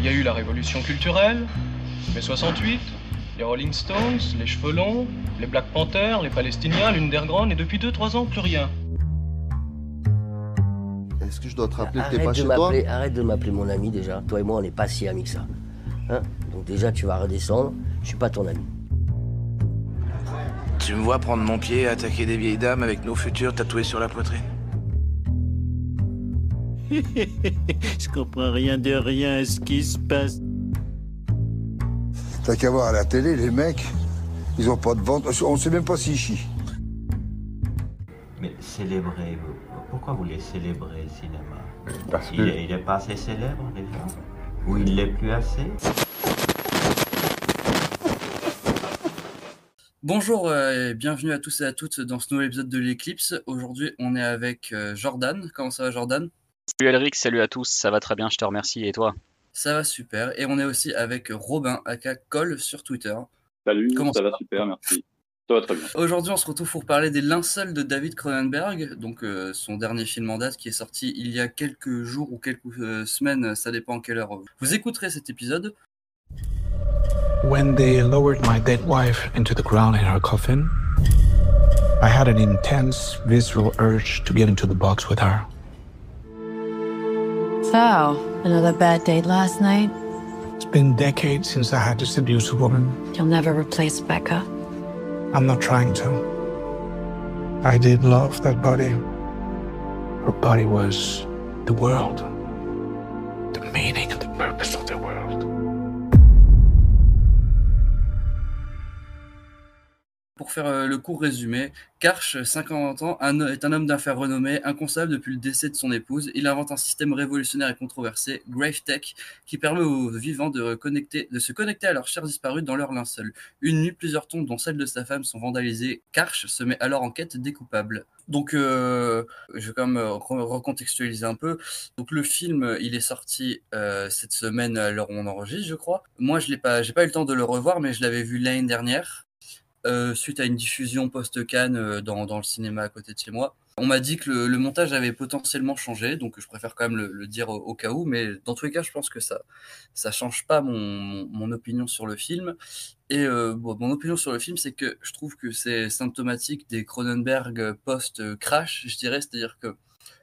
y a eu la révolution culturelle, mai 68, les Rolling Stones, les Cheveux Longs, les Black Panthers, les Palestiniens, l'Underground, et depuis 2-3 ans, plus rien. Est-ce que je dois te rappeler que t'es pas chez toi? Arrête de m'appeler mon ami déjà. Toi et moi, on n'est pas si amis que ça. Hein? Donc déjà, tu vas redescendre. Je suis pas ton ami. Tu me vois prendre mon pied et attaquer des vieilles dames avec nos futurs tatoués sur la poitrine? Je comprends rien de rien à ce qui se passe. T'as qu'à voir à la télé, les mecs, ils ont pas de ventre. On sait même pas s'ils chient. Mais célébrer, pourquoi vous voulez célébrer le cinéma? Parce que... Il est pas assez célèbre déjà? Ou il l'est plus assez? Bonjour et bienvenue à tous et à toutes dans ce nouvel épisode de l'Eclipse. Aujourd'hui, on est avec Jordan. Comment ça va, Jordan? Salut Elric, salut à tous, ça va très bien, je te remercie, et toi? Ça va super. Et on est aussi avec Robin, aka Cole sur Twitter. Salut, ça va super, merci. Ça va très bien. Aujourd'hui, on se retrouve pour parler des Linceuls de David Cronenberg, donc son dernier film en date qui est sorti il y a quelques jours ou quelques semaines, ça dépend à quelle heure vous écouterez cet épisode. When they lowered my dead wife into the ground in her coffin, I had an intense visceral urge to get into the box with her. So, another bad date last night? It's been decades since I had to seduce a woman. You'll never replace Becca. I'm not trying to. I did love that body. Her body was the world. The meaning and the purpose of the world. Pour faire le court résumé, Karch, 50 ans, est un homme d'affaires renommé, inconcevable depuis le décès de son épouse. Il invente un système révolutionnaire et controversé, GraveTech, qui permet aux vivants de se connecter à leurs chers disparus dans leur linceul. Une nuit, plusieurs tombes, dont celle de sa femme, sont vandalisées. Karch se met alors en quête des coupables. Donc, je vais quand même recontextualiser un peu. Donc, le film, il est sorti cette semaine à l'heure où on enregistre, je crois. Moi, j'ai pas eu le temps de le revoir, mais je l'avais vu l'année dernière. Suite à une diffusion post-Cannes dans le cinéma à côté de chez moi. On m'a dit que le montage avait potentiellement changé, donc je préfère quand même le dire au cas où, mais dans tous les cas, je pense que ça change pas mon opinion sur le film. Et mon opinion sur le film, c'est que je trouve que c'est symptomatique des Cronenberg post-crash, je dirais, c'est-à-dire que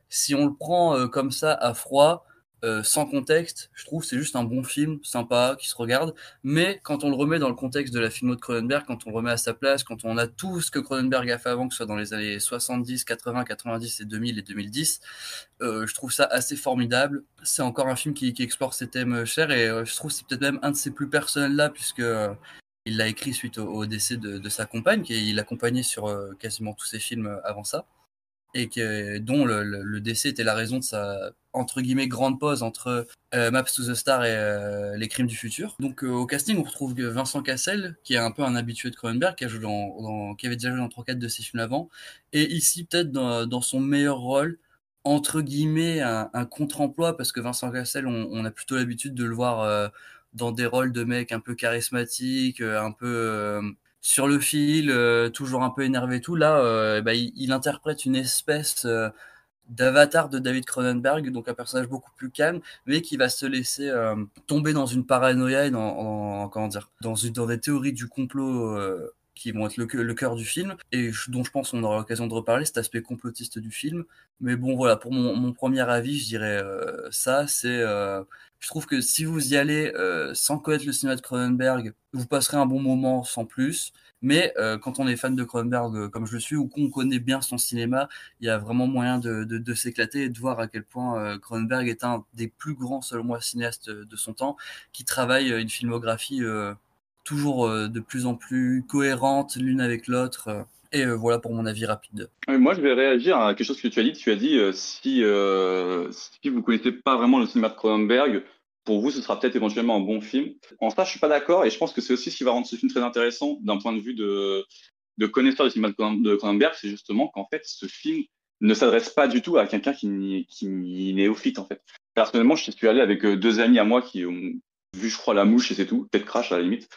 si on le prend comme ça à froid, sans contexte, je trouve que c'est juste un bon film, sympa, qui se regarde, mais quand on le remet dans le contexte de la filmo de Cronenberg, quand on le remet à sa place, quand on a tout ce que Cronenberg a fait avant, que ce soit dans les années 70, 80, 90 et 2000 et 2010, je trouve ça assez formidable. C'est encore un film qui explore ces thèmes chers, et je trouve que c'est peut-être même un de ses plus personnels là, puisque il l'a écrit suite au décès de sa compagne, qui l'accompagnait sur quasiment tous ses films avant ça, et dont le décès était la raison de sa entre guillemets grande pause entre Maps to the Star et Les Crimes du Futur. Donc au casting on retrouve Vincent Cassel, qui est un peu un habitué de Cronenberg, qui avait déjà joué dans 3-4 de ses films avant, et ici peut-être dans son meilleur rôle, entre guillemets un contre-emploi, parce que Vincent Cassel on a plutôt l'habitude de le voir dans des rôles de mecs un peu charismatiques, un peu sur le fil, toujours un peu énervé et tout. Là, il interprète une espèce d'avatar de David Cronenberg, donc un personnage beaucoup plus calme, mais qui va se laisser tomber dans une paranoïa et dans des théories du complot qui vont être le cœur du film, et dont je pense qu'on aura l'occasion de reparler, cet aspect complotiste du film. Mais bon, voilà, pour mon premier avis, je dirais ça, c'est... je trouve que si vous y allez sans connaître le cinéma de Cronenberg, vous passerez un bon moment sans plus. Mais quand on est fan de Cronenberg comme je le suis, ou qu'on connaît bien son cinéma, il y a vraiment moyen de s'éclater et de voir à quel point Cronenberg est un des plus grands, selon moi, cinéastes de son temps, qui travaille une filmographie toujours de plus en plus cohérente l'une avec l'autre. Et voilà pour mon avis rapide. Moi, je vais réagir à quelque chose que tu as dit. Tu as dit si vous ne connaissez pas vraiment le cinéma de Cronenberg, pour vous, ce sera peut-être éventuellement un bon film. En ça, je suis pas d'accord, et je pense que c'est aussi ce qui va rendre ce film très intéressant d'un point de vue de connaisseur du cinéma de Cronenberg, c'est justement qu'en fait, ce film ne s'adresse pas du tout à quelqu'un qui est néophyte, en fait. Personnellement, je suis allé avec deux amis à moi qui ont vu, je crois, La Mouche et c'est tout, peut-être Crash à la limite.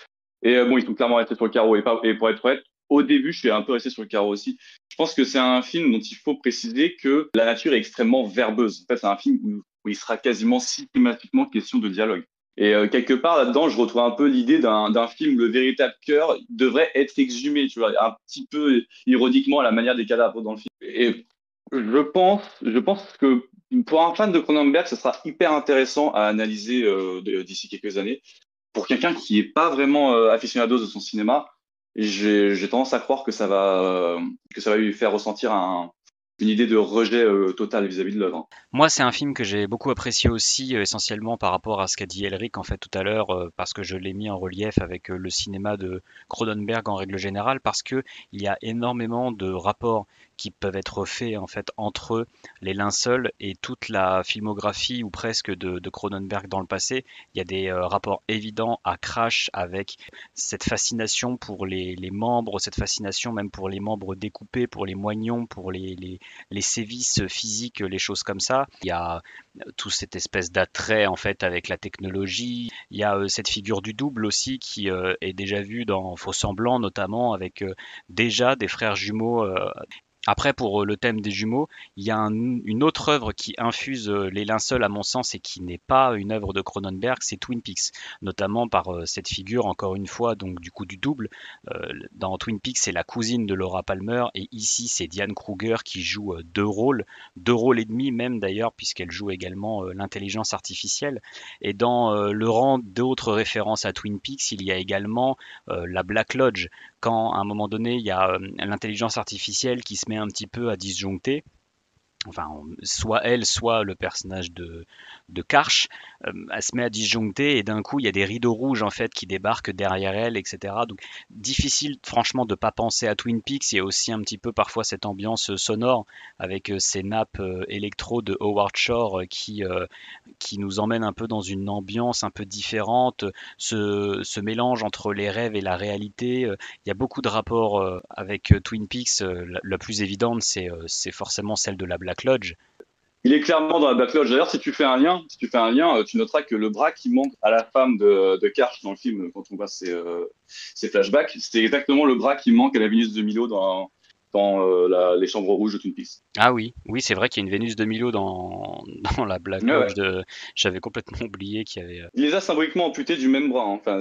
Et bon, ils sont clairement restés sur le carreau, et pour être honnête, au début, je suis un peu resté sur le carreau aussi. Je pense que c'est un film dont il faut préciser que la nature est extrêmement verbeuse. En fait, c'est un film où il sera quasiment systématiquement question de dialogue. Et quelque part là-dedans, je retrouve un peu l'idée d'un film où le véritable cœur devrait être exhumé, tu vois, un petit peu ironiquement à la manière des cadavres dans le film. Et je pense que pour un fan de Cronenberg, ce sera hyper intéressant à analyser d'ici quelques années. Pour quelqu'un qui n'est pas vraiment aficionado de son cinéma, j'ai tendance à croire que ça va lui faire ressentir une idée de rejet total vis-à-vis de l'œuvre. Moi, c'est un film que j'ai beaucoup apprécié aussi, essentiellement par rapport à ce qu'a dit Elric en fait tout à l'heure, parce que je l'ai mis en relief avec le cinéma de Cronenberg en règle générale, parce que il y a énormément de rapports qui peuvent être faits en fait entre les linceuls et toute la filmographie ou presque de Cronenberg dans le passé. Il y a des rapports évidents à Crash avec cette fascination pour les membres, cette fascination même pour les membres découpés, pour les moignons, pour les sévices physiques, les choses comme ça. Il y a tout cette espèce d'attrait en fait avec la technologie. Il y a cette figure du double aussi qui est déjà vue dans Faux Semblants notamment avec déjà des frères jumeaux. Après, pour le thème des jumeaux, il y a une autre œuvre qui infuse les linceuls, à mon sens, et qui n'est pas une œuvre de Cronenberg, c'est Twin Peaks, notamment par cette figure, encore une fois, donc du coup du double. Dans Twin Peaks, c'est la cousine de Laura Palmer, et ici, c'est Diane Kruger qui joue deux rôles et demi même d'ailleurs, puisqu'elle joue également l'intelligence artificielle. Et dans le rang d'autres références à Twin Peaks, il y a également la Black Lodge, quand à un moment donné, il y a l'intelligence artificielle qui se met un petit peu à disjoncter. Enfin, soit elle, soit le personnage de Karch, elle se met à disjoncter et d'un coup il y a des rideaux rouges en fait qui débarquent derrière elle, etc. Donc difficile franchement de pas penser à Twin Peaks. Il y a aussi un petit peu parfois cette ambiance sonore avec ces nappes électro de Howard Shore qui nous emmène un peu dans une ambiance un peu différente, ce mélange entre les rêves et la réalité. Il y a beaucoup de rapports avec Twin Peaks. La plus évidente c'est forcément celle de la Black Lodge. Il est clairement dans la Black Lodge. D'ailleurs, si tu fais un lien, tu noteras que le bras qui manque à la femme de Karch dans le film, quand on voit ses flashbacks, c'est exactement le bras qui manque à la Vénus de Milo dans les chambres rouges de Twin Peaks. Ah oui, c'est vrai qu'il y a une Vénus de Milo dans la Black Lodge. J'avais complètement oublié qu'il y avait. Il les a symboliquement amputés du même bras. Hein. Enfin,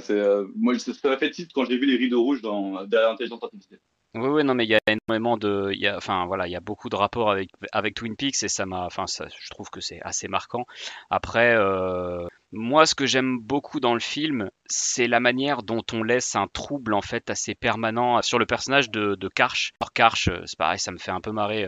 moi, ça m'a fait titre quand j'ai vu les rideaux rouges derrière l'intelligence artificielle. Oui, non, mais il y a énormément il y a beaucoup de rapports avec Twin Peaks et je trouve que c'est assez marquant. Après, moi, ce que j'aime beaucoup dans le film, c'est la manière dont on laisse un trouble en fait assez permanent sur le personnage de Karch. Alors Karch, c'est pareil, ça me fait un peu marrer.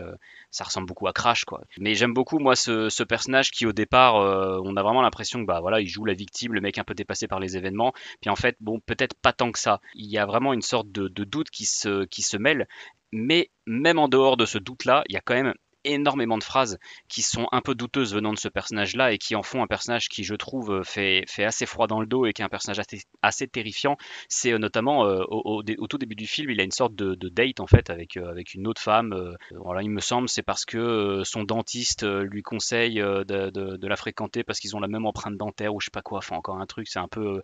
Ça ressemble beaucoup à Crash, quoi. Mais j'aime beaucoup moi ce personnage qui au départ, on a vraiment l'impression que il joue la victime, le mec un peu dépassé par les événements. Puis en fait, bon, peut-être pas tant que ça. Il y a vraiment une sorte de doute qui se mêle. Mais même en dehors de ce doute-là, il y a quand même énormément de phrases qui sont un peu douteuses venant de ce personnage-là et qui en font un personnage qui, je trouve, fait assez froid dans le dos et qui est un personnage assez terrifiant. C'est notamment au tout début du film, il a une sorte de date en fait avec une autre femme. Voilà, il me semble, c'est parce que son dentiste lui conseille de la fréquenter parce qu'ils ont la même empreinte dentaire ou je sais pas quoi. Enfin, encore un truc, c'est un peu.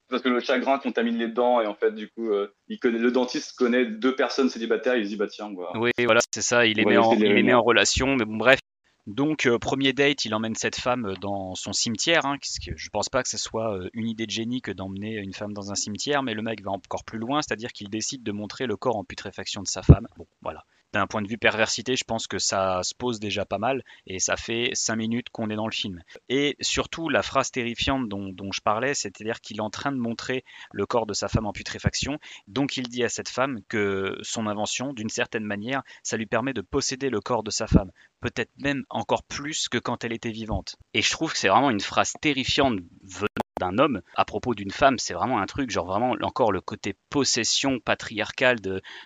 Parce que le chagrin contamine les dents et en fait du coup le dentiste connaît deux personnes célibataires, il se dit bah tiens oui voilà c'est ça, il les met en relation, mais bon bref. Donc premier date, il emmène cette femme dans son cimetière, parce que je pense pas que ce soit une idée de génie que d'emmener une femme dans un cimetière, mais le mec va encore plus loin, c'est-à-dire qu'il décide de montrer le corps en putréfaction de sa femme. Bon voilà. D'un point de vue perversité, je pense que ça se pose déjà pas mal et ça fait 5 minutes qu'on est dans le film. Et surtout, la phrase terrifiante dont je parlais, c'est-à-dire qu'il est en train de montrer le corps de sa femme en putréfaction. Donc il dit à cette femme que son invention, d'une certaine manière, ça lui permet de posséder le corps de sa femme. Peut-être même encore plus que quand elle était vivante. Et je trouve que c'est vraiment une phrase terrifiante venant d'un homme à propos d'une femme. C'est vraiment un truc, genre vraiment encore le côté possession patriarcale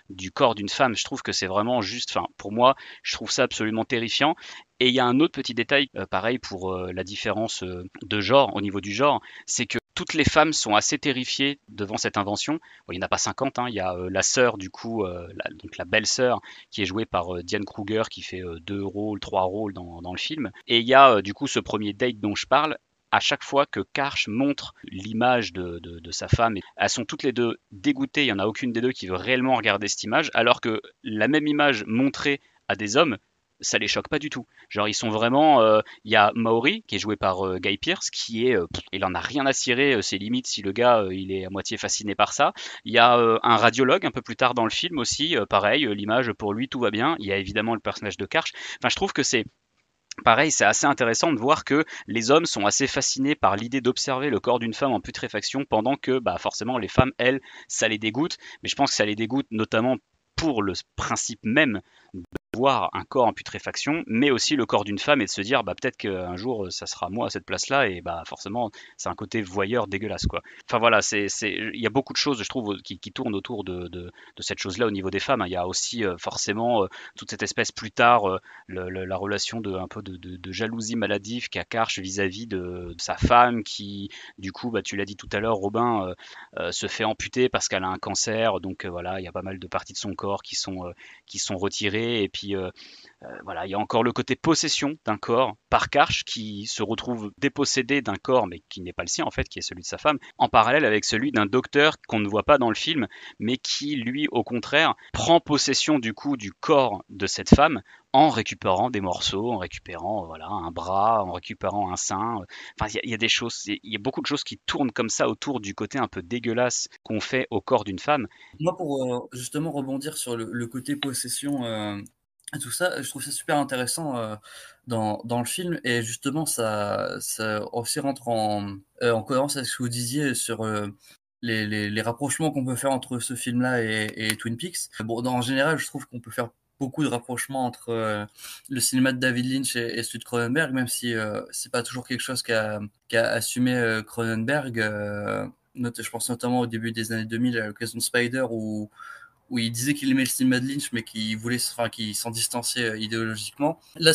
du corps d'une femme. Je trouve que c'est vraiment juste, pour moi, je trouve ça absolument terrifiant. Et il y a un autre petit détail, pareil pour la différence de genre, au niveau du genre, c'est que toutes les femmes sont assez terrifiées devant cette invention. Bon, il n'y en a pas 50, il y a la sœur du coup, donc la belle-sœur qui est jouée par Diane Kruger qui fait 2 rôles, 3 rôles dans le film. Et il y a du coup ce premier date dont je parle. À chaque fois que Karch montre l'image de sa femme, elles sont toutes les deux dégoûtées, il n'y en a aucune des deux qui veut réellement regarder cette image, alors que la même image montrée à des hommes, ça les choque pas du tout. Genre ils sont vraiment, il y a Maori qui est joué par Guy Pearce qui est, il en a rien à cirer, ses limites si le gars il est à moitié fasciné par ça. Il y a un radiologue un peu plus tard dans le film aussi, pareil, l'image pour lui tout va bien. Il y a évidemment le personnage de Karch. Enfin je trouve que c'est pareil, c'est assez intéressant de voir que les hommes sont assez fascinés par l'idée d'observer le corps d'une femme en putréfaction pendant que bah, forcément les femmes, elles, ça les dégoûte. Mais je pense que ça les dégoûte notamment pour le principe même de voir un corps en putréfaction, mais aussi le corps d'une femme et de se dire bah, peut-être qu'un jour ça sera moi à cette place-là et bah forcément c'est un côté voyeur dégueulasse quoi. Enfin voilà, il y a beaucoup de choses je trouve qui tournent autour de cette chose-là au niveau des femmes. Il y a aussi forcément toute cette espèce plus tard la relation un peu de jalousie maladive qu'a Karch vis-à-vis de sa femme qui du coup bah tu l'as dit tout à l'heure Robin se fait amputer parce qu'elle a un cancer donc voilà il y a pas mal de parties de son corps qui sont retirées et puis voilà, il y a encore le côté possession d'un corps par Karch qui se retrouve dépossédé d'un corps mais qui n'est pas le sien en fait, qui est celui de sa femme, en parallèle avec celui d'un docteur qu'on ne voit pas dans le film mais qui lui au contraire prend possession du coup du corps de cette femme en récupérant des morceaux, en récupérant voilà un bras, en récupérant un sein. Enfin, il y a des choses, il y a beaucoup de choses qui tournent comme ça autour du côté un peu dégueulasse qu'on fait au corps d'une femme. Moi, pour justement rebondir sur le côté possession, tout ça, je trouve ça super intéressant dans le film et justement ça aussi rentre en cohérence avec ce que vous disiez sur les rapprochements qu'on peut faire entre ce film-là et Twin Peaks. Bon, en général, je trouve qu'on peut faire beaucoup de rapprochements entre le cinéma de David Lynch et celui de Cronenberg, même si c'est pas toujours quelque chose qu'a assumé Cronenberg. Je pense notamment au début des années 2000 à l'occasion de Spider où il disait qu'il aimait le cinéma de Lynch, mais qu'il s'en distanciait idéologiquement. Là,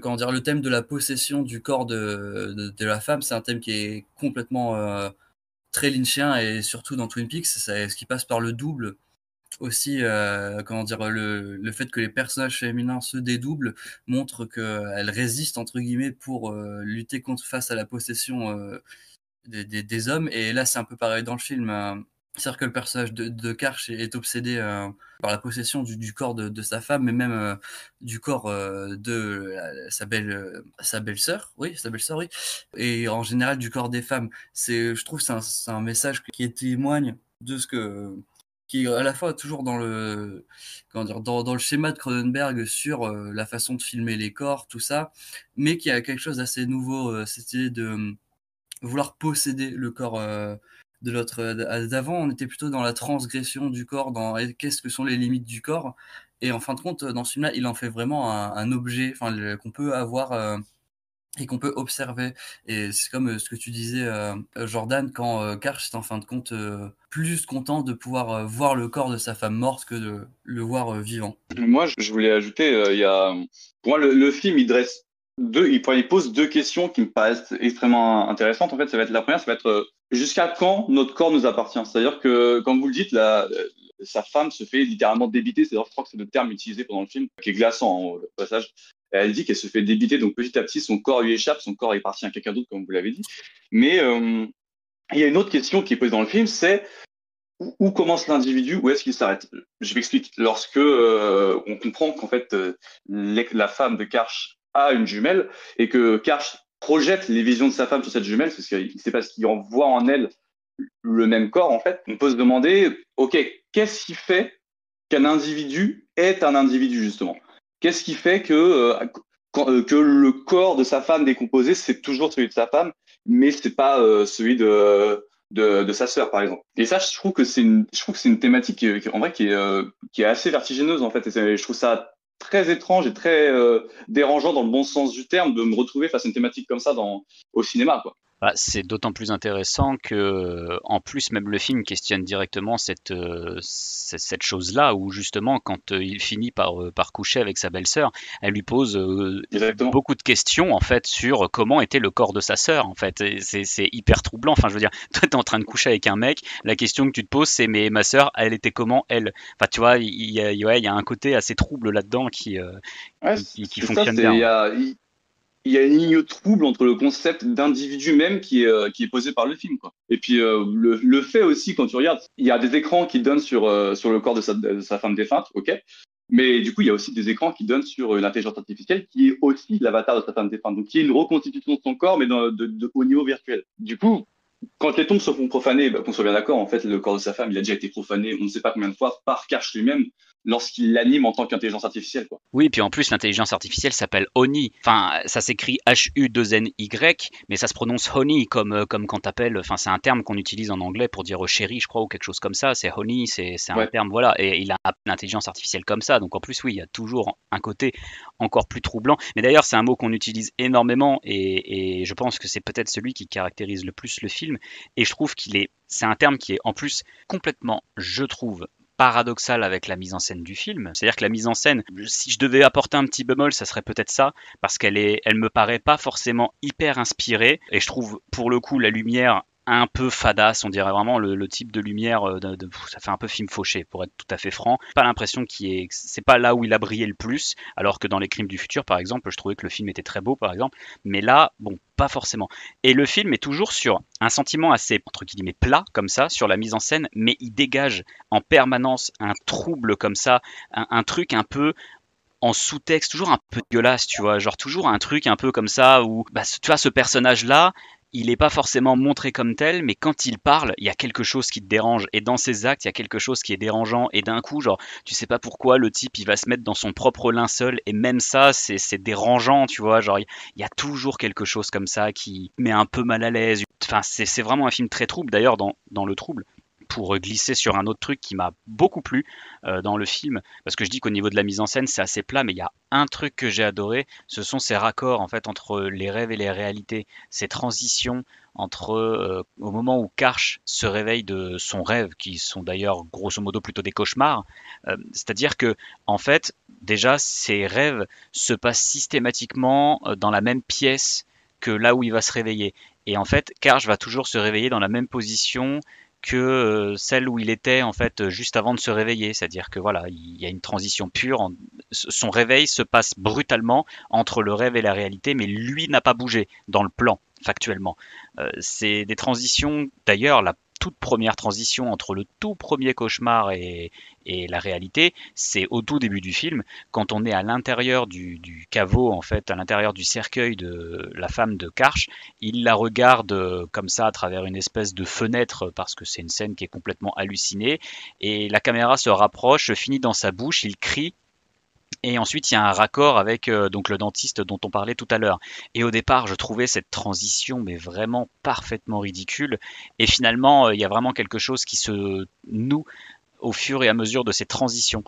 comment dire, le thème de la possession du corps de la femme, c'est un thème qui est complètement très lynchien, et surtout dans Twin Peaks, ce qui passe par le double aussi. Comment dire, le fait que les personnages féminins se dédoublent montre qu'elles résistent entre guillemets pour lutter face à la possession des hommes. Et là, c'est un peu pareil dans le film. C'est-à-dire que le personnage de Karch est obsédé par la possession du corps de sa femme, mais même du corps de sa belle-sœur, oui, et en général du corps des femmes. Je trouve que c'est un message qui témoigne de ce qui est à la fois toujours dans le schéma de Cronenberg sur la façon de filmer les corps, tout ça, mais qui a quelque chose d'assez nouveau, cette idée de vouloir posséder le corps de l'autre. D'avant, on était plutôt dans la transgression du corps, qu'est-ce que sont les limites du corps. Et en fin de compte, dans ce film-là, il en fait vraiment un objet qu'on peut avoir et qu'on peut observer. Et c'est comme ce que tu disais, Jordan, quand Karch est en fin de compte plus content de pouvoir voir le corps de sa femme morte que de le voir vivant. Moi, je voulais ajouter, pour moi, le film, il pose deux questions qui me paraissent extrêmement intéressantes. En fait, la première, ça va être jusqu'à quand notre corps nous appartient. C'est-à-dire que, comme vous le dites, sa femme se fait littéralement débiter. C'est-à-dire, je crois que c'est le terme utilisé pendant le film, qui est glaçant au passage. Elle dit qu'elle se fait débiter, donc petit à petit, son corps lui échappe, son corps est parti à quelqu'un d'autre, comme vous l'avez dit. Mais il y a une autre question qui est posée dans le film, c'est où commence l'individu, où est-ce qu'il s'arrête? Je m'explique. Lorsque on comprend qu'en fait, la femme de Karch a une jumelle et que Karch projette les visions de sa femme sur cette jumelle, parce qu'il ne sait pas ce qu'il voit en elle le même corps, en fait, on peut se demander, ok, qu'est-ce qui fait qu'un individu est un individu, justement? Qu'est-ce qui fait que le corps de sa femme décomposé, c'est toujours celui de sa femme, mais c'est pas celui de sa sœur, par exemple. Et ça, je trouve que c'est une thématique qui est assez vertigineuse, en fait. Et je trouve ça très étrange et très dérangeant dans le bon sens du terme de me retrouver face à une thématique comme ça au cinéma, quoi. Bah, c'est d'autant plus intéressant que, en plus, même le film questionne directement cette chose-là, où justement, quand il finit par coucher avec sa belle-sœur, elle lui pose beaucoup de questions, en fait, sur comment était le corps de sa sœur, en fait. C'est hyper troublant. Enfin, je veux dire, toi, t'es en train de coucher avec un mec, la question que tu te poses, c'est, mais ma sœur, elle était comment, elle? Enfin, tu vois, il y a un côté assez trouble là-dedans qui fonctionne bien. Il y a une ligne trouble entre le concept d'individu même qui est posé par le film, quoi. Et puis le fait aussi, quand tu regardes, il y a des écrans qui donnent sur le corps de sa femme défunte, ok. Mais du coup, il y a aussi des écrans qui donnent sur une intelligence artificielle qui est aussi l'avatar de sa femme défunte. Donc, qui est une reconstitution de son corps, mais au niveau virtuel. Du coup, quand les tombes se font profaner, qu'on soit bien d'accord, en fait, le corps de sa femme, il a déjà été profané, on ne sait pas combien de fois, par Karch lui-même, lorsqu'il l'anime en tant qu'intelligence artificielle, quoi. Oui, puis en plus, l'intelligence artificielle s'appelle Oni. Enfin, ça s'écrit H-U-2-N-Y, mais ça se prononce Honey, comme quand t'appelles. Enfin, c'est un terme qu'on utilise en anglais pour dire chéri, je crois, ou quelque chose comme ça. C'est Honey, c'est un terme, voilà. Et il a l'intelligence artificielle comme ça. Donc en plus, oui, il y a toujours un côté encore plus troublant. Mais d'ailleurs, c'est un mot qu'on utilise énormément, et je pense que c'est peut-être celui qui caractérise le plus le film. Et je trouve c'est un terme qui est en plus complètement, je trouve, paradoxal avec la mise en scène du film. C'est-à-dire que la mise en scène, si je devais apporter un petit bémol, ça serait peut-être ça, parce elle me paraît pas forcément hyper inspirée, et je trouve pour le coup la lumière un peu fadasse, on dirait vraiment le type de lumière, ça fait un peu film fauché, pour être tout à fait franc. Pas l'impression c'est pas là où il a brillé le plus, alors que dans Les Crimes du futur, par exemple, je trouvais que le film était très beau, par exemple, mais là, bon, pas forcément. Et le film est toujours sur un sentiment assez, entre guillemets, plat, comme ça, sur la mise en scène, mais il dégage en permanence un trouble comme ça, un truc un peu en sous-texte, toujours un peu dégueulasse, tu vois, genre toujours un truc un peu comme ça, où, tu vois, ce personnage-là, il n'est pas forcément montré comme tel, mais quand il parle, il y a quelque chose qui te dérange. Et dans ses actes, il y a quelque chose qui est dérangeant. Et d'un coup, genre, tu sais pas pourquoi le type, il va se mettre dans son propre linceul. Et même ça, c'est dérangeant, tu vois. Genre, il y a toujours quelque chose comme ça qui met un peu mal à l'aise. Enfin, c'est vraiment un film très trouble. D'ailleurs, dans le trouble, pour glisser sur un autre truc qui m'a beaucoup plu dans le film, parce que je dis qu'au niveau de la mise en scène c'est assez plat, mais il y a un truc que j'ai adoré, ce sont ces raccords en fait entre les rêves et les réalités, ces transitions entre au moment où Karch se réveille de son rêve, qui sont d'ailleurs grosso modo plutôt des cauchemars, c'est-à-dire que en fait déjà ces rêves se passent systématiquement dans la même pièce que là où il va se réveiller, et en fait Karch va toujours se réveiller dans la même position que celle où il était en fait juste avant de se réveiller, c'est-à-dire que voilà, il y a une transition pure, son réveil se passe brutalement entre le rêve et la réalité, mais lui n'a pas bougé dans le plan factuellement. C'est des transitions, d'ailleurs la toute première transition entre le tout premier cauchemar et la réalité, c'est au tout début du film, quand on est à l'intérieur du caveau, en fait, à l'intérieur du cercueil de la femme de Karch, il la regarde comme ça à travers une espèce de fenêtre, parce que c'est une scène qui est complètement hallucinée, et la caméra se rapproche, finit dans sa bouche, il crie, et ensuite, il y a un raccord avec donc le dentiste dont on parlait tout à l'heure. Et au départ, je trouvais cette transition mais vraiment parfaitement ridicule. Et finalement, il y a vraiment quelque chose qui se noue au fur et à mesure de ces transitions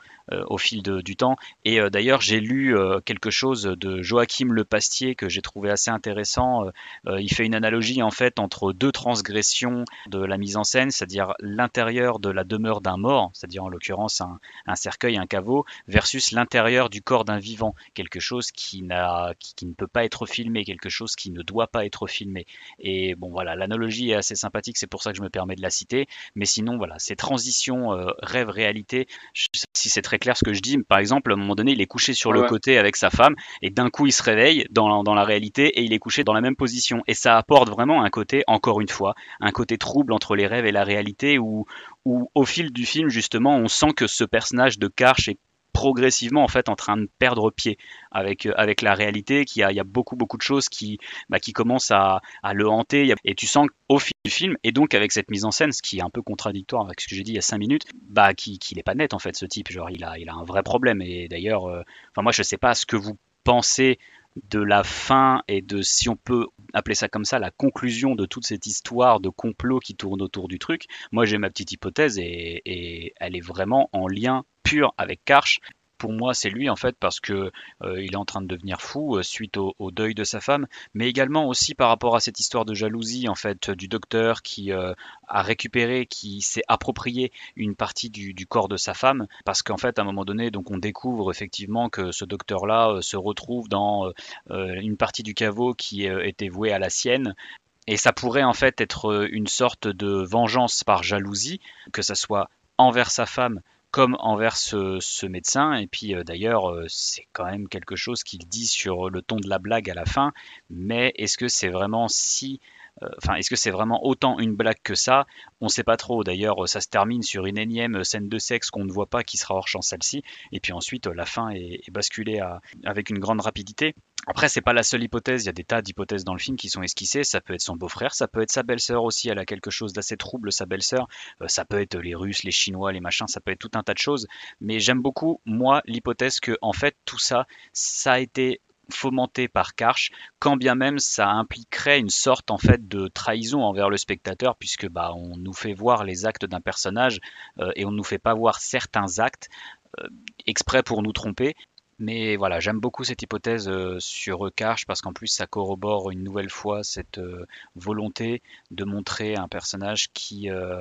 au fil du temps. Et d'ailleurs, j'ai lu quelque chose de Joachim Le Pastier que j'ai trouvé assez intéressant. Il fait une analogie en fait entre deux transgressions de la mise en scène, c'est-à-dire l'intérieur de la demeure d'un mort, c'est-à-dire en l'occurrence un cercueil, un caveau, versus l'intérieur du corps d'un vivant, quelque chose qui ne peut pas être filmé, quelque chose qui ne doit pas être filmé. Et bon voilà, l'analogie est assez sympathique, c'est pour ça que je me permets de la citer. Mais sinon, voilà, ces transitions rêve-réalité, je sais pas si c'est très clair ce que je dis, par exemple, à un moment donné, il est couché sur le côté avec sa femme, et d'un coup, il se réveille dans la réalité, et il est couché dans la même position. Et ça apporte vraiment un côté, encore une fois, un côté trouble entre les rêves et la réalité, où au fil du film, justement, on sent que ce personnage de Karch est progressivement en fait en train de perdre pied avec la réalité, qu'il y a beaucoup de choses qui commencent à le hanter, et tu sens qu'au fil du film, et donc avec cette mise en scène, ce qui est un peu contradictoire avec ce que j'ai dit il y a 5 minutes, qu'il est pas net en fait, ce type, genre il a un vrai problème. Et d'ailleurs enfin moi je sais pas ce que vous pensez de la fin et de, si on peut appeler ça comme ça, la conclusion de toute cette histoire de complot qui tourne autour du truc. Moi j'ai ma petite hypothèse, et elle est vraiment en lien pur avec Karch. Pour moi, c'est lui en fait, parce que il est en train de devenir fou suite au deuil de sa femme, mais également aussi par rapport à cette histoire de jalousie en fait du docteur qui a récupéré, qui s'est approprié une partie du corps de sa femme, parce qu'en fait à un moment donné, donc on découvre effectivement que ce docteur-là se retrouve dans une partie du caveau qui était vouée à la sienne. Et ça pourrait en fait être une sorte de vengeance par jalousie, que ça soit envers sa femme comme envers ce médecin. Et puis d'ailleurs, c'est quand même quelque chose qu'il dit sur le ton de la blague à la fin, mais est-ce que c'est vraiment si Enfin, est-ce que c'est vraiment autant une blague que ça? On sait pas trop. D'ailleurs, ça se termine sur une énième scène de sexe qu'on ne voit pas, qui sera hors champ celle-ci. Et puis ensuite, la fin est basculée avec une grande rapidité. Après, c'est pas la seule hypothèse. Il y a des tas d'hypothèses dans le film qui sont esquissées. Ça peut être son beau-frère, ça peut être sa belle-sœur aussi. Elle a quelque chose d'assez trouble, sa belle-sœur. Ça peut être les Russes, les Chinois, les machins. Ça peut être tout un tas de choses. Mais j'aime beaucoup, moi, l'hypothèse que, en fait, tout ça, ça a été fomenté par Karch, quand bien même ça impliquerait une sorte en fait de trahison envers le spectateur, puisque on nous fait voir les actes d'un personnage et on ne nous fait pas voir certains actes exprès pour nous tromper. Mais voilà, j'aime beaucoup cette hypothèse sur Karch, parce qu'en plus ça corrobore une nouvelle fois cette volonté de montrer un personnage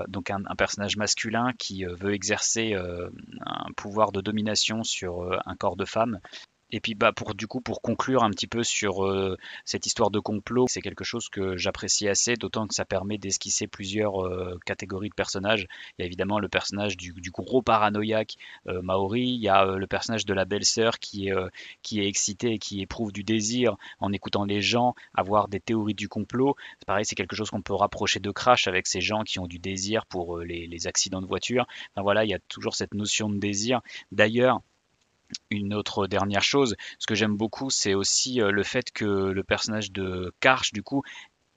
donc un personnage masculin qui veut exercer un pouvoir de domination sur un corps de femme. Et puis pour conclure un petit peu sur cette histoire de complot, c'est quelque chose que j'apprécie assez, d'autant que ça permet d'esquisser plusieurs catégories de personnages. Il y a évidemment le personnage du gros paranoïaque Maori, il y a le personnage de la belle-sœur qui est excitée et qui éprouve du désir en écoutant les gens, avoir des théories du complot. C'est pareil, c'est quelque chose qu'on peut rapprocher de Crash, avec ces gens qui ont du désir pour les accidents de voiture. Enfin voilà, il y a toujours cette notion de désir. D'ailleurs, une autre dernière chose, ce que j'aime beaucoup, c'est aussi le fait que le personnage de Karch, du coup,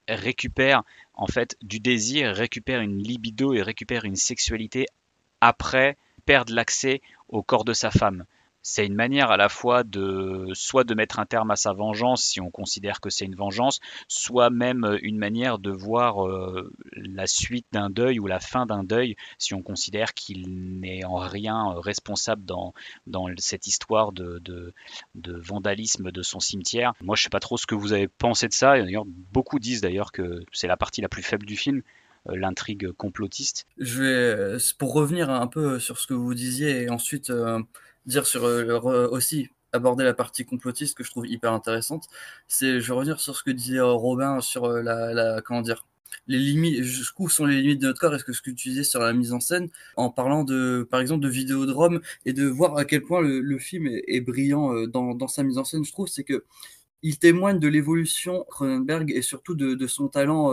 récupère en fait du désir, récupère une libido et récupère une sexualité après perdre l'accès au corps de sa femme. C'est une manière à la fois soit de mettre un terme à sa vengeance, si on considère que c'est une vengeance, soit même une manière de voir la suite d'un deuil ou la fin d'un deuil, si on considère qu'il n'est en rien responsable dans cette histoire de vandalisme de son cimetière. Moi, je sais pas trop ce que vous avez pensé de ça, et d'ailleurs, beaucoup disent d'ailleurs que c'est la partie la plus faible du film, l'intrigue complotiste. Je vais, pour revenir un peu sur ce que vous disiez, et ensuite dire sur aussi aborder la partie complotiste que je trouve hyper intéressante, je vais revenir sur ce que disait Robin sur comment dire, les limites, jusqu'où sont les limites de notre corps, est-ce que ce que tu disais sur la mise en scène, en parlant par exemple de Vidéodrome, et de voir à quel point le film est brillant dans sa mise en scène, je trouve, c'est que il témoigne de l'évolution Cronenberg et surtout de son talent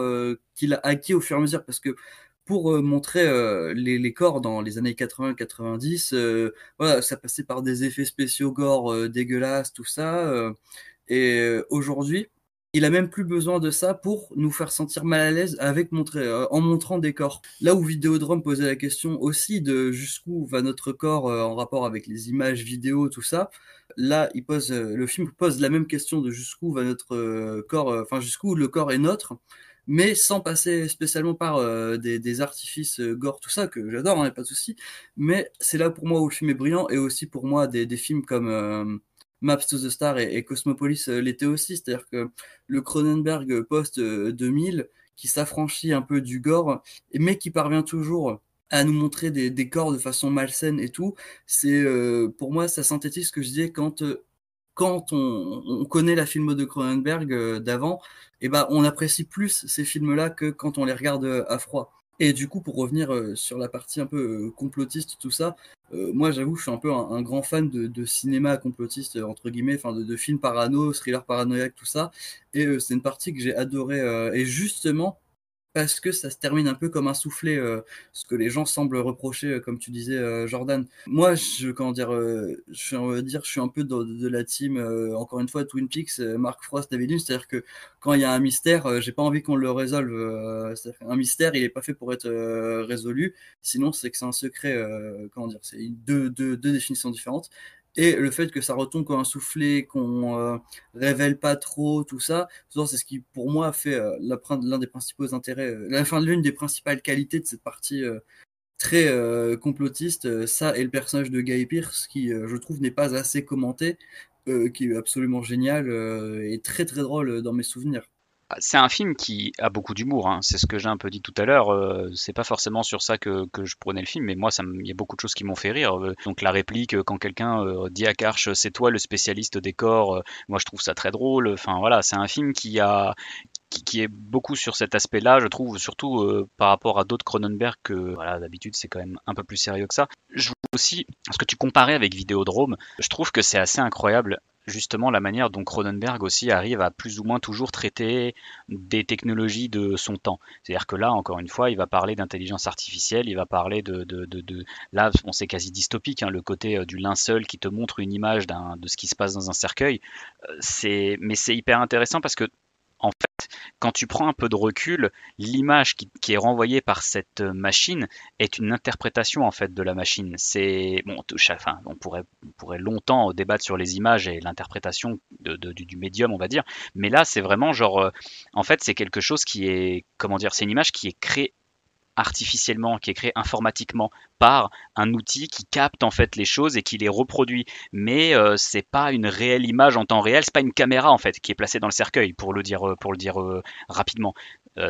qu'il a acquis au fur et à mesure, parce que pour montrer les corps dans les années 80-90, voilà, ça passait par des effets spéciaux gore dégueulasses, tout ça. Et aujourd'hui, il a même plus besoin de ça pour nous faire sentir mal à l'aise en montrant des corps. Là où Vidéodrome posait la question aussi de jusqu'où va notre corps en rapport avec les images vidéo, tout ça. Là, le film pose la même question de jusqu'où va notre corps, enfin jusqu'où le corps est nôtre, mais sans passer spécialement par des artifices gore, tout ça, que j'adore, hein, pas de souci. Mais c'est là pour moi où le film est brillant, et aussi pour moi des films comme Maps to the Star et Cosmopolis l'étaient aussi. C'est-à-dire que le Cronenberg post-2000, qui s'affranchit un peu du gore, mais qui parvient toujours à nous montrer des corps de façon malsaine et tout, pour moi, ça synthétise ce que je disais quand on connaît la filmo de Cronenberg d'avant, et on apprécie plus ces films-là que quand on les regarde à froid. Et du coup, pour revenir sur la partie un peu complotiste, tout ça, moi j'avoue, je suis un peu un grand fan de cinéma complotiste, entre guillemets, enfin de films parano, thrillers paranoïaques, tout ça. Et c'est une partie que j'ai adorée, et justement, parce que ça se termine un peu comme un soufflet, ce que les gens semblent reprocher, comme tu disais, Jordan. Moi, je suis un peu de la team, encore une fois, Twin Peaks, Mark Frost, David Lynch, c'est-à-dire que quand il y a un mystère, j'ai pas envie qu'on le résolve. Un mystère, il est pas fait pour être résolu, sinon c'est que c'est un secret, c'est deux définitions différentes. Et le fait que ça retombe comme un soufflet, qu'on révèle pas trop, tout ça, c'est ce qui, pour moi, fait l'un des principaux intérêts, l'une des principales qualités de cette partie très complotiste, ça et le personnage de Guy Pearce, qui, je trouve, n'est pas assez commenté, qui est absolument génial et très très drôle dans mes souvenirs. C'est un film qui a beaucoup d'humour, hein. C'est ce que j'ai un peu dit tout à l'heure. C'est pas forcément sur ça que je prenais le film, mais moi, il y a beaucoup de choses qui m'ont fait rire. Donc la réplique, quand quelqu'un dit à Karch, c'est toi le spécialiste des corps, moi je trouve ça très drôle. Enfin voilà, c'est un film qui est beaucoup sur cet aspect-là, je trouve, surtout par rapport à d'autres Cronenberg que, voilà, d'habitude c'est quand même un peu plus sérieux que ça. Je vois aussi, parce que tu comparais avec Vidéodrome, je trouve que c'est assez incroyable justement la manière dont Cronenberg aussi arrive à plus ou moins toujours traiter des technologies de son temps. C'est-à-dire que là, encore une fois, il va parler d'intelligence artificielle, il va parler là, on c'est quasi dystopique, hein, le côté du linceul qui te montre une image de ce qui se passe dans un cercueil. Mais c'est hyper intéressant parce que en fait, quand tu prends un peu de recul, l'image qui est renvoyée par cette machine est une interprétation en fait de la machine. C'est bon, enfin, on pourrait longtemps débattre sur les images et l'interprétation du médium, on va dire. Mais là, c'est vraiment genre, en fait, c'est quelque chose qui est, comment dire, c'est une image qui est créée artificiellement, qui est créé informatiquement par un outil qui capte en fait les choses et qui les reproduit. Mais c'est pas une réelle image en temps réel, c'est pas une caméra en fait qui est placée dans le cercueil pour le dire rapidement.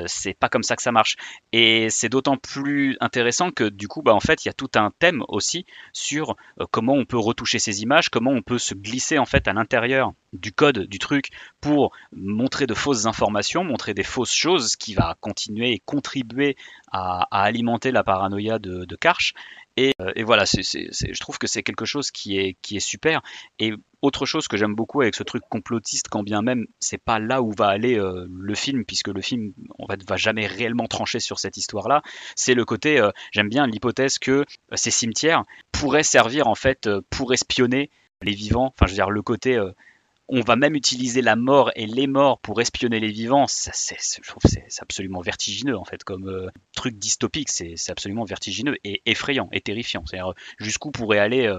C'est pas comme ça que ça marche. Et c'est d'autant plus intéressant que du coup, en fait, il y a tout un thème aussi sur comment on peut retoucher ces images, comment on peut se glisser en fait à l'intérieur du code du truc pour montrer de fausses informations, montrer des fausses choses, ce qui va continuer et contribuer à alimenter la paranoïa de Karch. Et voilà, je trouve que c'est quelque chose qui est super. Et autre chose que j'aime beaucoup avec ce truc complotiste, quand bien même c'est pas là où va aller le film, puisque le film en fait va jamais réellement trancher sur cette histoire-là, c'est le côté, j'aime bien l'hypothèse que ces cimetières pourraient servir en fait pour espionner les vivants. Enfin, je veux dire, le côté on va même utiliser la mort et les morts pour espionner les vivants. Je trouve que c'est absolument vertigineux en fait, comme truc dystopique. C'est absolument vertigineux et effrayant et terrifiant. C'est-à-dire jusqu'où pourraient aller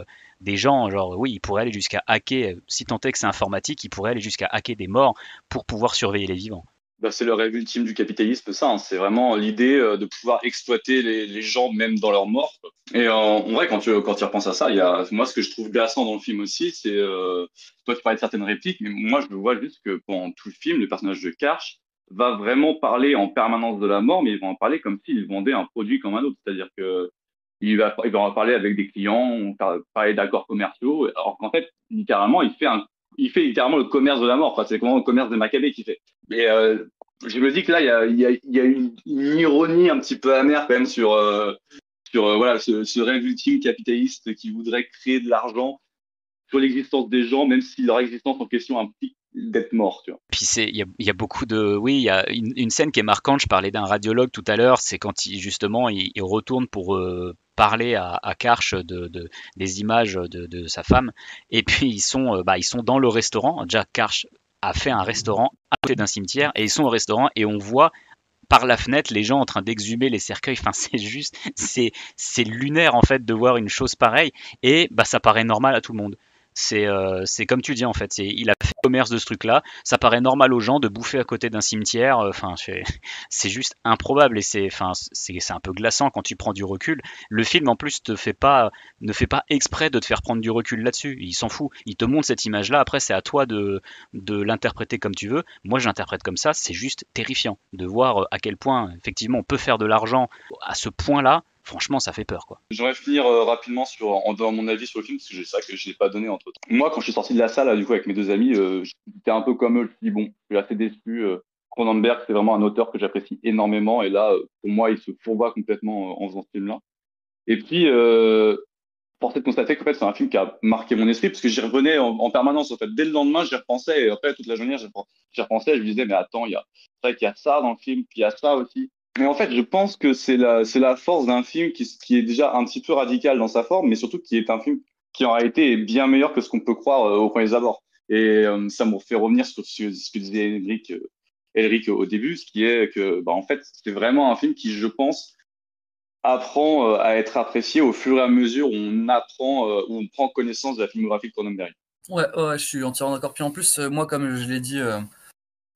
des gens, genre oui, ils pourraient aller jusqu'à hacker, si tant est que c'est informatique, ils pourraient aller jusqu'à hacker des morts pour pouvoir surveiller les vivants. C'est le rêve ultime du capitalisme, ça. Hein. C'est vraiment l'idée de pouvoir exploiter les gens même dans leur mort. Quoi. Et en vrai, quand tu repenses à ça, il y a moi ce que je trouve glaçant dans le film aussi, c'est toi tu parlais de certaines répliques, mais moi je vois juste que pendant tout le film, le personnage de Karch va vraiment parler en permanence de la mort, mais il va en parler comme s'il vendait un produit comme un autre. C'est-à-dire que il va en parler avec des clients, on va parler d'accords commerciaux, alors qu'en fait, littéralement, il fait littéralement le commerce de la mort. Enfin, c'est comment le commerce des Maccabées qu'il fait. Mais je me dis que là, il y a une ironie un petit peu amère quand même sur voilà ce rêve ultime capitaliste qui voudrait créer de l'argent sur l'existence des gens, même si leur existence en question implique d'être mort. Tu vois. Puis il y a beaucoup de, oui, il y a une scène qui est marquante. Je parlais d'un radiologue tout à l'heure. C'est quand il retourne pour parler à Karch des images de sa femme. Et puis ils sont dans le restaurant. Déjà, Karch a fait un restaurant à côté d'un cimetière et ils sont au restaurant et on voit par la fenêtre les gens en train d'exhumer les cercueils. Enfin, c'est lunaire en fait de voir une chose pareille et ça paraît normal à tout le monde. C'est comme tu dis en fait, il a fait le commerce de ce truc-là, ça paraît normal aux gens de bouffer à côté d'un cimetière, enfin c'est juste improbable et c'est un peu glaçant quand tu prends du recul. Le film en plus ne fait pas exprès de te faire prendre du recul là-dessus, il s'en fout, il te montre cette image-là, après c'est à toi de l'interpréter comme tu veux. Moi je l'interprète comme ça, c'est juste terrifiant de voir à quel point effectivement on peut faire de l'argent à ce point-là. Franchement, ça fait peur, quoi. J'aimerais finir rapidement dans mon avis sur le film, parce que c'est ça que je n'ai pas donné entre temps. Moi, quand je suis sorti de la salle, du coup, avec mes deux amis, j'étais un peu comme eux. Je me suis dit, bon, je suis assez déçu. Cronenberg, c'est vraiment un auteur que j'apprécie énormément. Et là, pour moi, il se fourba complètement en faisant ce film-là. Et puis, force est de constater qu'en fait, c'est un film qui a marqué mon esprit, parce que j'y revenais en permanence. En fait, dès le lendemain, j'y repensais. Et après, toute la journée, j'y repensais. Je me disais, mais attends, c'est vrai qu'il y a ça dans le film, puis il y a ça aussi. Mais en fait, je pense que c'est la force d'un film qui est déjà un petit peu radical dans sa forme, mais surtout qui est un film qui en réalité est bien meilleur que ce qu'on peut croire au premier abord. Et ça me fait revenir sur ce que disait Elric au début, ce qui est que, en fait, c'est vraiment un film qui, je pense, apprend à être apprécié au fur et à mesure où on apprend, où on prend connaissance de la filmographie de Cronenberg. Ouais, je suis entièrement d'accord. Puis en plus, moi, comme je l'ai dit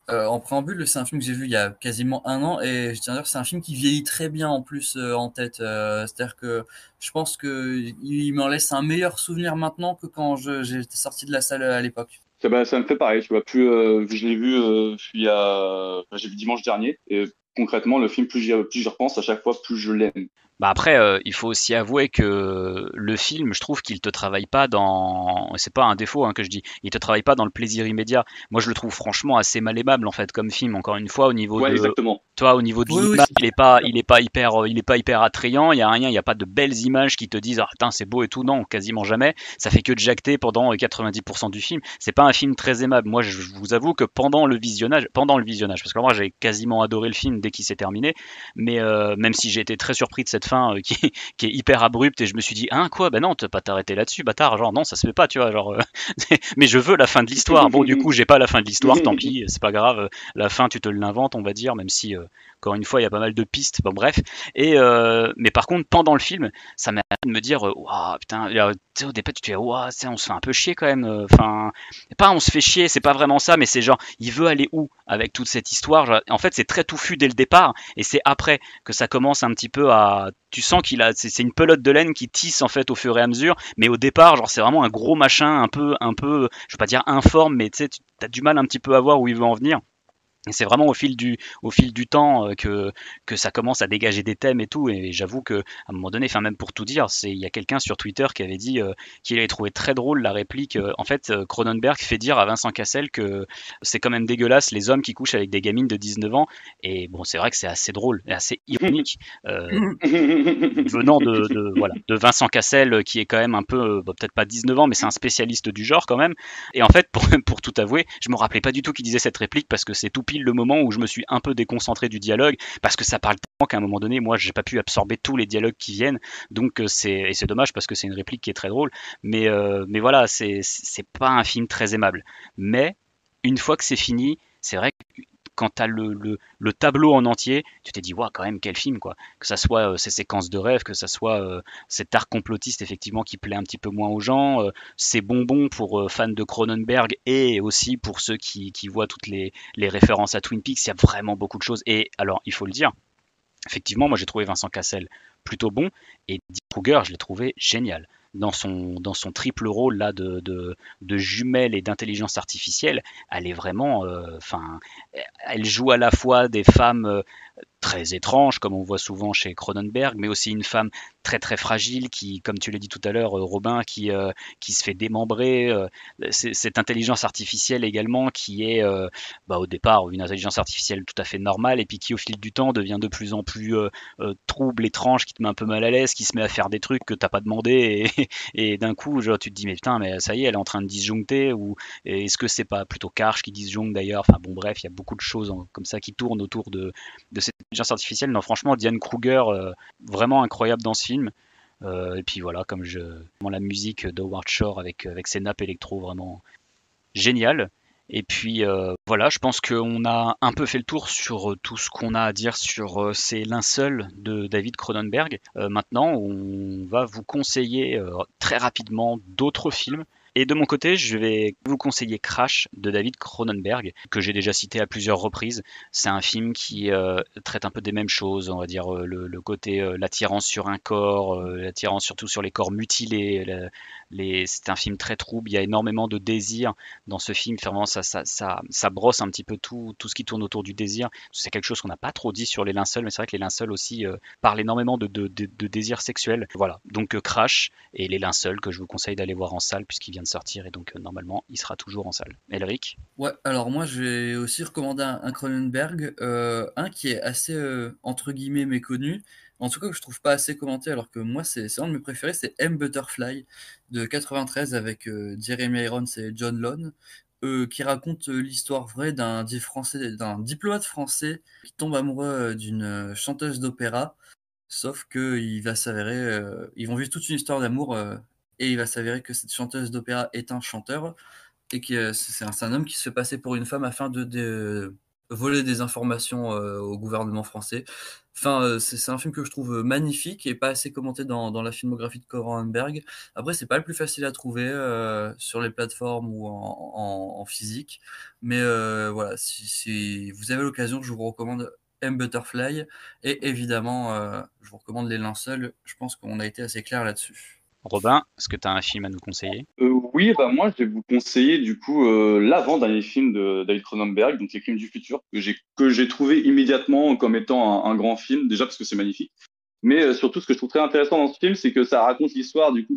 en préambule, c'est un film que j'ai vu il y a quasiment 1 an et je tiens à dire que c'est un film qui vieillit très bien en plus en tête. C'est-à-dire que je pense qu'il m'en laisse un meilleur souvenir maintenant que quand j'étais sorti de la salle à l'époque. Ça me fait pareil, tu vois. Plus je l'ai vu, j'ai vu dimanche dernier et concrètement le film, plus j'y repense à chaque fois, plus je l'aime. Bah après, il faut aussi avouer que le film, je trouve qu'il te travaille pas dans. C'est pas un défaut hein, que je dis. Il te travaille pas dans le plaisir immédiat. Moi, je le trouve franchement assez mal aimable en fait comme film. Encore une fois, au niveau Ouais, de, exactement. toi, au niveau de Oui, oui, l'image, je il est pas hyper attrayant. Il y a rien, il y a pas de belles images qui te disent ah putain c'est beau et tout. Non, quasiment jamais. Ça fait que de jacter pendant 90% du film. C'est pas un film très aimable. Moi, je vous avoue que pendant le visionnage, parce que moi j'ai quasiment adoré le film dès qu'il s'est terminé. Mais même si j'ai été très surpris de cette fin qui est hyper abrupte et je me suis dit hein quoi bah non tu peux pas t'arrêter là-dessus bâtard genre non ça se fait pas tu vois genre mais je veux la fin de l'histoire bon du coup j'ai pas la fin de l'histoire tant pis c'est pas grave la fin tu te l'inventes on va dire même si encore une fois il y a pas mal de pistes bon bref et mais par contre pendant le film ça m'a de me dire waouh putain au départ tu te dis waouh on se fait un peu chier quand même enfin pas on se fait chier c'est pas vraiment ça mais c'est genre il veut aller où avec toute cette histoire genre, en fait c'est très touffu dès le départ et c'est après que ça commence un petit peu à tu sens qu'il a c'est une pelote de laine qui tisse en fait au fur et à mesure mais au départ genre c'est vraiment un gros machin un peu je vais pas dire informe mais tu sais tu as du mal un petit peu à voir où il veut en venir et c'est vraiment au fil du temps que ça commence à dégager des thèmes et tout. Et j'avoue que à un moment donné, enfin même pour tout dire, il y a quelqu'un sur Twitter qui avait dit qu'il avait trouvé très drôle la réplique. En fait, Cronenberg fait dire à Vincent Cassel que c'est quand même dégueulasse les hommes qui couchent avec des gamines de 19 ans. Et bon, c'est vrai que c'est assez drôle et assez ironique venant voilà de Vincent Cassel qui est quand même un peu peut-être pas 19 ans, mais c'est un spécialiste du genre quand même. Et en fait, pour tout avouer, je me rappelais pas du tout qu'il disait cette réplique parce que c'est tout pile le moment où je me suis un peu déconcentré du dialogue parce que ça parle tellement qu'à un moment donné, moi, j'ai pas pu absorber tous les dialogues qui viennent. Donc c'est dommage parce que c'est une réplique qui est très drôle. Mais voilà, c'est pas un film très aimable. Mais une fois que c'est fini, c'est vrai que quand tu as le tableau en entier, tu t'es dit, waouh, quand même, quel film, quoi. Que ça soit ces séquences de rêve, que ça soit cet art complotiste, effectivement, qui plaît un petit peu moins aux gens, ces bonbons pour fans de Cronenberg et aussi pour ceux qui voient toutes les références à Twin Peaks, il y a vraiment beaucoup de choses. Et alors, il faut le dire, effectivement, moi j'ai trouvé Vincent Cassel plutôt bon et Dick Kruger, je l'ai trouvé génial. Dans son triple rôle là de jumelle et d'intelligence artificielle, elle est vraiment, enfin, elle joue à la fois des femmes très étrange, comme on voit souvent chez Cronenberg, mais aussi une femme très très fragile qui, comme tu l'as dit tout à l'heure, Robin, qui se fait démembrer. Cette intelligence artificielle également qui est au départ une intelligence artificielle tout à fait normale et puis qui au fil du temps devient de plus en plus trouble, étrange, qui te met un peu mal à l'aise, qui se met à faire des trucs que t'as pas demandé et d'un coup genre, tu te dis mais putain mais ça y est elle est en train de disjoncter ou est-ce que c'est pas plutôt Karch qui disjoncte d'ailleurs, enfin bon bref il y a beaucoup de choses comme ça qui tournent autour de cette intelligence artificielle. Non, franchement, Diane Kruger, vraiment incroyable dans ce film. Et puis voilà, la musique d'Howard Shore avec ses nappes électro, vraiment génial. Et puis voilà, je pense qu'on a un peu fait le tour sur tout ce qu'on a à dire sur ces linceuls de David Cronenberg. Maintenant, on va vous conseiller très rapidement d'autres films. Et de mon côté, je vais vous conseiller Crash de David Cronenberg, que j'ai déjà cité à plusieurs reprises. C'est un film qui traite un peu des mêmes choses, on va dire le côté l'attirance sur un corps, l'attirance surtout sur les corps mutilés. C'est un film très trouble, il y a énormément de désir dans ce film. Vraiment, ça brosse un petit peu tout ce qui tourne autour du désir. C'est quelque chose qu'on n'a pas trop dit sur les linceuls, mais c'est vrai que les linceuls aussi parlent énormément de désir sexuel. Voilà, donc Crash et les linceuls que je vous conseille d'aller voir en salle puisqu'il vient de sortir et donc normalement il sera toujours en salle. Elric ? Ouais, alors moi je vais aussi recommander un Cronenberg, un qui est assez entre guillemets méconnu, en tout cas que je trouve pas assez commenté alors que moi c'est un de mes préférés, c'est M Butterfly de 93 avec Jeremy Irons et John Lone. Qui raconte l'histoire vraie d'un diplomate français qui tombe amoureux d'une chanteuse d'opéra, sauf que il va s'avérer, ils vont vivre toute une histoire d'amour et il va s'avérer que cette chanteuse d'opéra est un chanteur et que c'est un homme qui se fait passer pour une femme afin de voler des informations au gouvernement français. Enfin, c'est un film que je trouve magnifique et pas assez commenté dans la filmographie de Cronenberg. Après, c'est pas le plus facile à trouver sur les plateformes ou en physique. Mais voilà, si vous avez l'occasion, je vous recommande M Butterfly. Et évidemment, je vous recommande Les Linceuls. Je pense qu'on a été assez clair là-dessus. Robin, est-ce que tu as un film à nous conseiller ? Oui, bah moi je vais vous conseiller du coup l'avant-dernier film de David Cronenberg, donc Les Crimes du futur, que j'ai trouvé immédiatement comme étant un grand film, déjà parce que c'est magnifique, Mais surtout, ce que je trouve très intéressant dans ce film, c'est que ça raconte l'histoire du coup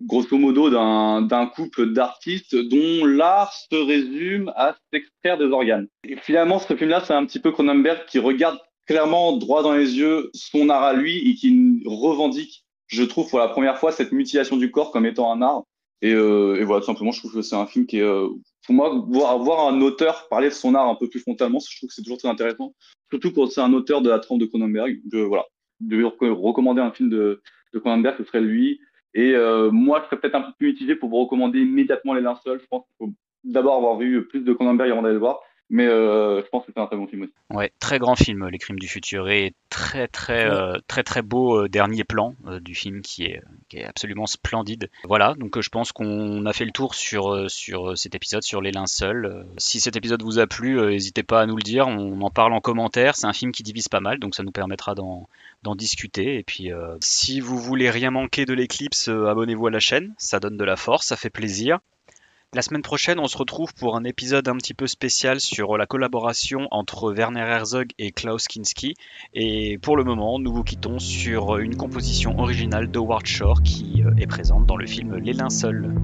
grosso modo, d'un couple d'artistes dont l'art se résume à s'extraire des organes. Et finalement, ce film-là, c'est un petit peu Cronenberg qui regarde clairement droit dans les yeux son art à lui et qui revendique, je trouve, pour la première fois, cette mutilation du corps comme étant un art. Et voilà, tout simplement, je trouve que c'est un film qui est, pour moi, voir un auteur parler de son art un peu plus frontalement, je trouve que c'est toujours très intéressant, surtout quand c'est un auteur de la trempe de Cronenberg. Voilà, de recommander un film de Cronenberg, ce serait lui. Et moi, je serais peut-être un peu plus mitigé pour vous recommander immédiatement Les Linceuls. Je pense qu'il faut d'abord avoir vu plus de Cronenberg avant d'aller le voir. Mais je pense que c'est un très bon film aussi. Ouais, très grand film, Les Crimes du futur, et très beau dernier plan du film qui est absolument splendide. Voilà, donc je pense qu'on a fait le tour sur cet épisode, sur Les Linceuls. Si cet épisode vous a plu, n'hésitez pas à nous le dire, on en parle en commentaire. C'est un film qui divise pas mal, donc ça nous permettra d'en discuter. Et puis, si vous voulez rien manquer de l'éclipse, abonnez-vous à la chaîne, ça donne de la force, ça fait plaisir. La semaine prochaine, on se retrouve pour un épisode un petit peu spécial sur la collaboration entre Werner Herzog et Klaus Kinski. Et pour le moment, nous vous quittons sur une composition originale d'Howard Shore qui est présente dans le film Les Linceuls.